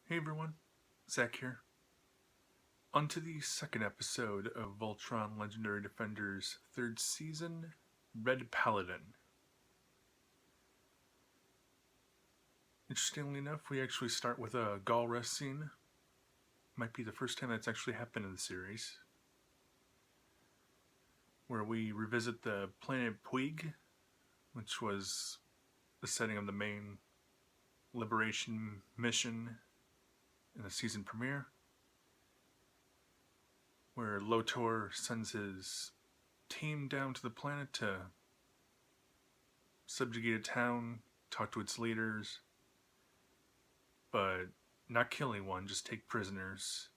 Hey everyone, Zach here. On to the second episode of Voltron Legendary Defenders' third season, Red Paladin. Interestingly enough, we actually start with a Galra scene. Might be the first time that's actually happened in the series. Where we revisit the planet Puig, which was the setting of the main liberation mission in the season premiere. Where Lotor sends his team down to the planet to subjugate a town, talk to its leaders, but not kill anyone, just take prisoners.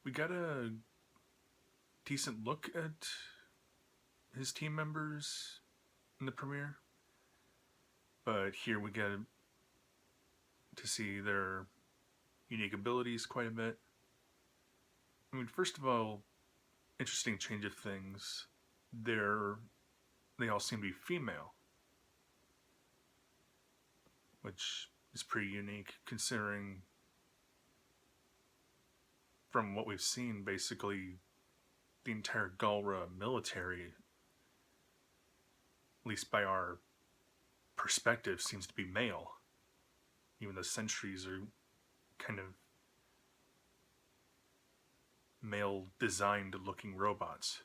We got a decent look at his team members in the premiere, but here we get to see their unique abilities quite a bit. I mean, first of all, interesting change of things. They all seem to be female, which is pretty unique considering from what we've seen, basically the entire Galra military, at least by our perspective, seems to be male. Even the sentries are kind of male designed looking robots.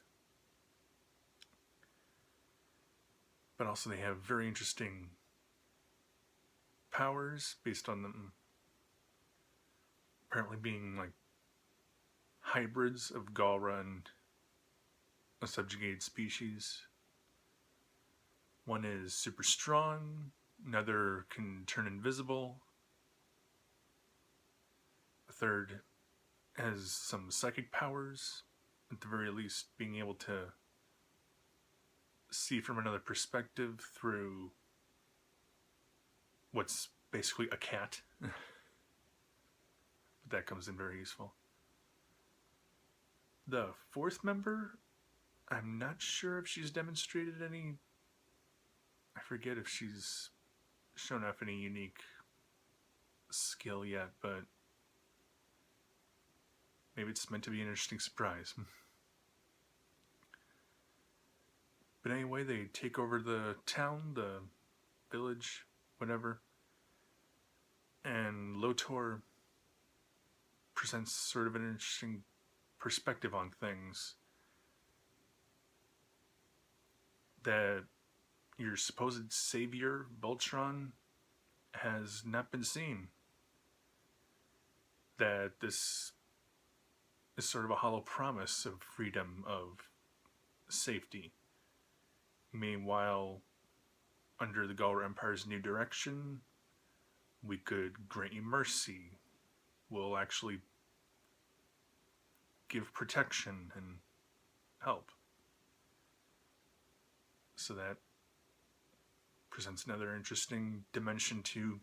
But also they have very interesting powers based on them apparently being like hybrids of Galra and a subjugated species. One is super strong, another can turn invisible, a third has some psychic powers, at the very least being able to see from another perspective through what's basically a cat. But that comes in very useful. The fourth member, I'm not sure if she's demonstrated any. I forget if she's shown off any unique skill yet, but maybe it's meant to be an interesting surprise. But anyway, they take over the town, the village, whatever, and Lotor presents sort of an interesting perspective on things. That your supposed savior, Voltron, has not been seen. That this is sort of a hollow promise of freedom, of safety. Meanwhile, under the Galra Empire's new direction, we could grant you mercy. We'll actually give protection and help. So that presents another interesting dimension to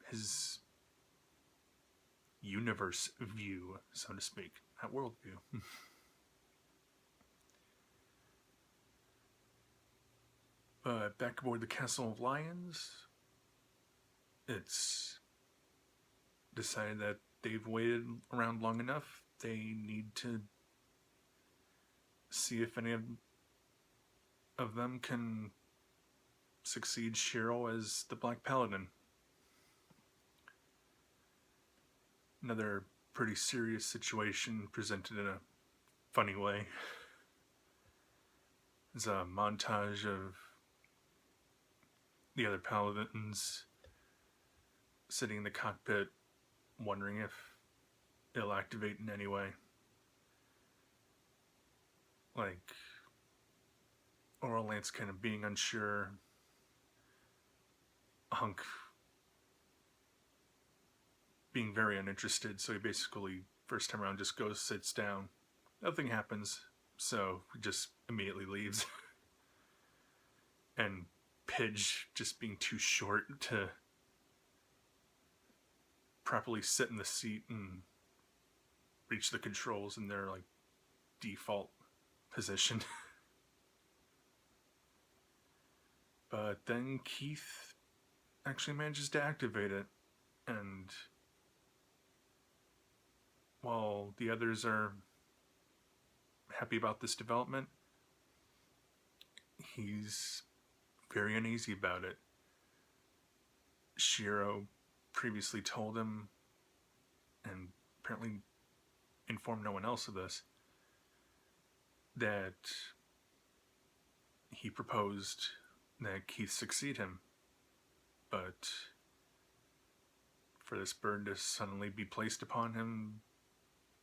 his universe view, so to speak, not worldview. But back aboard the Castle of Lions, it's decided that they've waited around long enough. They need to see if any of them can succeed Shiro as the Black Paladin. Another pretty serious situation presented in a funny way. There's a montage of the other Paladins sitting in the cockpit wondering if it'll activate in any way. Like Oral Lance kind of being unsure, Hunk being very uninterested, so he basically, first time around, just goes, sits down. Nothing happens, so he just immediately leaves. And Pidge just being too short to properly sit in the seat and reach the controls in their like default position. But then Keith actually manages to activate it, and while the others are happy about this development, he's very uneasy about it. Shiro previously told him, and apparently informed no one else of this, that he proposed that Keith succeed him, but for this burden to suddenly be placed upon him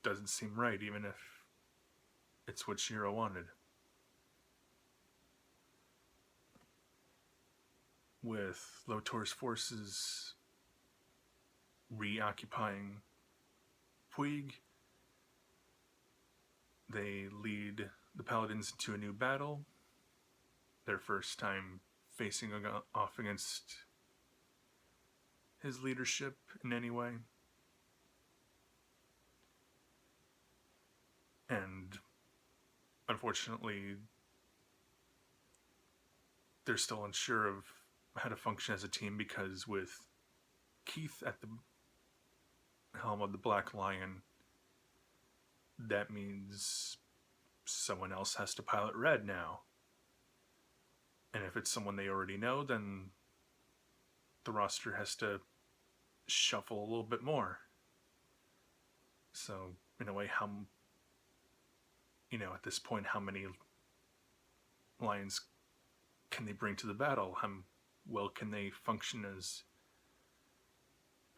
doesn't seem right, even if it's what Shiro wanted. With Lotor's forces reoccupying Puig, they lead the Paladins into a new battle, their first time facing off against his leadership in any way. And unfortunately, they're still unsure of how to function as a team, because with Keith at the helm of the Black Lion, that means someone else has to pilot Red now. And if it's someone they already know, then the roster has to shuffle a little bit more. So, in a way, at this point, how many Lions can they bring to the battle? How well can they function as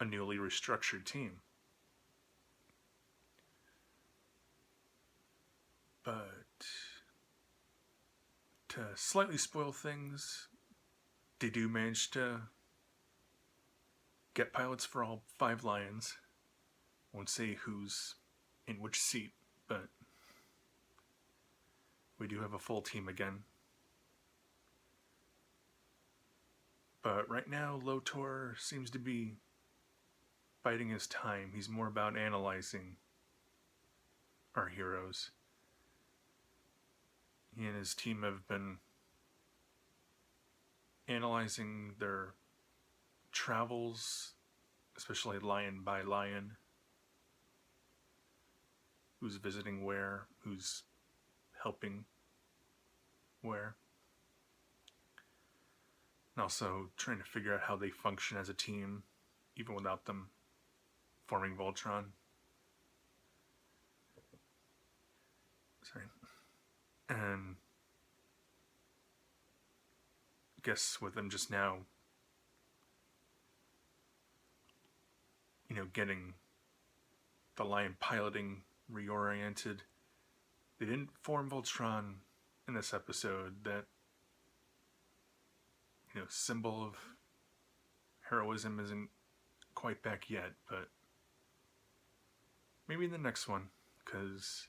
a newly restructured team? But to slightly spoil things, they do manage to get pilots for all 5 Lions. Won't say who's in which seat, but we do have a full team again. But right now, Lotor seems to be biding his time. He's more about analyzing our heroes. He and his team have been analyzing their travels, especially lion by lion. Who's visiting where, who's helping where. And also trying to figure out how they function as a team, even without them forming Voltron. Sorry. And I guess with them just now, getting the Lion piloting reoriented, they didn't form Voltron in this episode. That, symbol of heroism isn't quite back yet, but maybe in the next one, because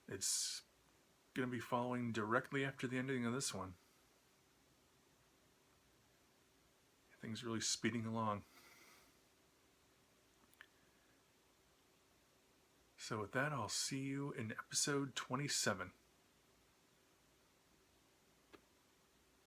it's going to be following directly after the ending of this one. Things really speeding along. So with that, I'll see you in episode 27.